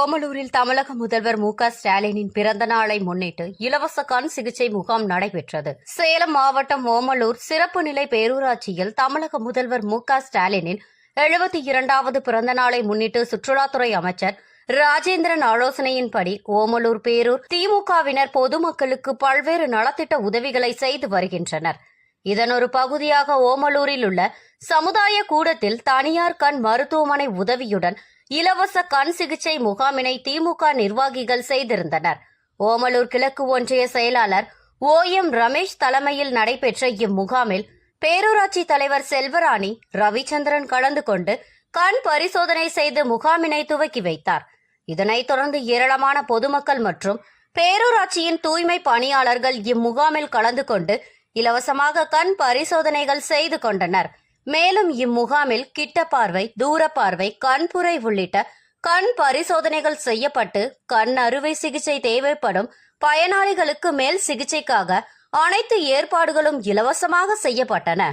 ஓமலூரில் தமிழக முதல்வர் மு.க.ஸ்டாலினின் பிறந்த நாளை முன்னிட்டு இலவச கண் சிகிச்சை முகாம் நடைபெற்றது. சேலம் மாவட்டம் ஓமலூர் சிறப்பு நிலை பேரூராட்சியில் தமிழக முதல்வர் மு.க.ஸ்டாலினின் 72வது பிறந்த நாளை முன்னிட்டு சுற்றுலாத்துறை அமைச்சர் ராஜேந்திரன் ஆலோசனையின்படி ஓமலூர் பேரூர் திமுகவினர் பொதுமக்களுக்கு பல்வேறு நலத்திட்ட உதவிகளை செய்து வருகின்றனர். இதன் ஒரு பகுதியாக ஓமலூரில் உள்ள சமுதாய கூடத்தில் தனியார் கண் மருத்துவமனை உதவியுடன் இலவச கண் சிகிச்சை முகாமினை திமுக நிர்வாகிகள் செய்திருந்தனர். ஓமலூர் கிழக்கு ஒன்றிய செயலாளர் OM ரமேஷ் தலைமையில் நடைபெற்ற இம்முகாமில் பேரூராட்சி தலைவர் செல்வராணி ரவிச்சந்திரன் கலந்து கொண்டு கண் பரிசோதனை செய்து முகாமினை துவக்கி வைத்தார். இதனைத் தொடர்ந்து ஏராளமான பொதுமக்கள் மற்றும் பேரூராட்சியின் தூய்மை பணியாளர்கள் இம்முகாமில் கலந்து கொண்டு இலவசமாக கண் பரிசோதனைகள் செய்து கொண்டனர். மேலும் இம்முகாமில் கிட்ட பார்வை, தூர பார்வை, கண்புரை உள்ளிட்ட கண் பரிசோதனைகள் செய்யப்பட்டு கண் அறுவை சிகிச்சை தேவைப்படும் பயனாளிகளுக்கு மேல் சிகிச்சைக்காக அனைத்து ஏற்பாடுகளும் இலவசமாக செய்யப்பட்டன.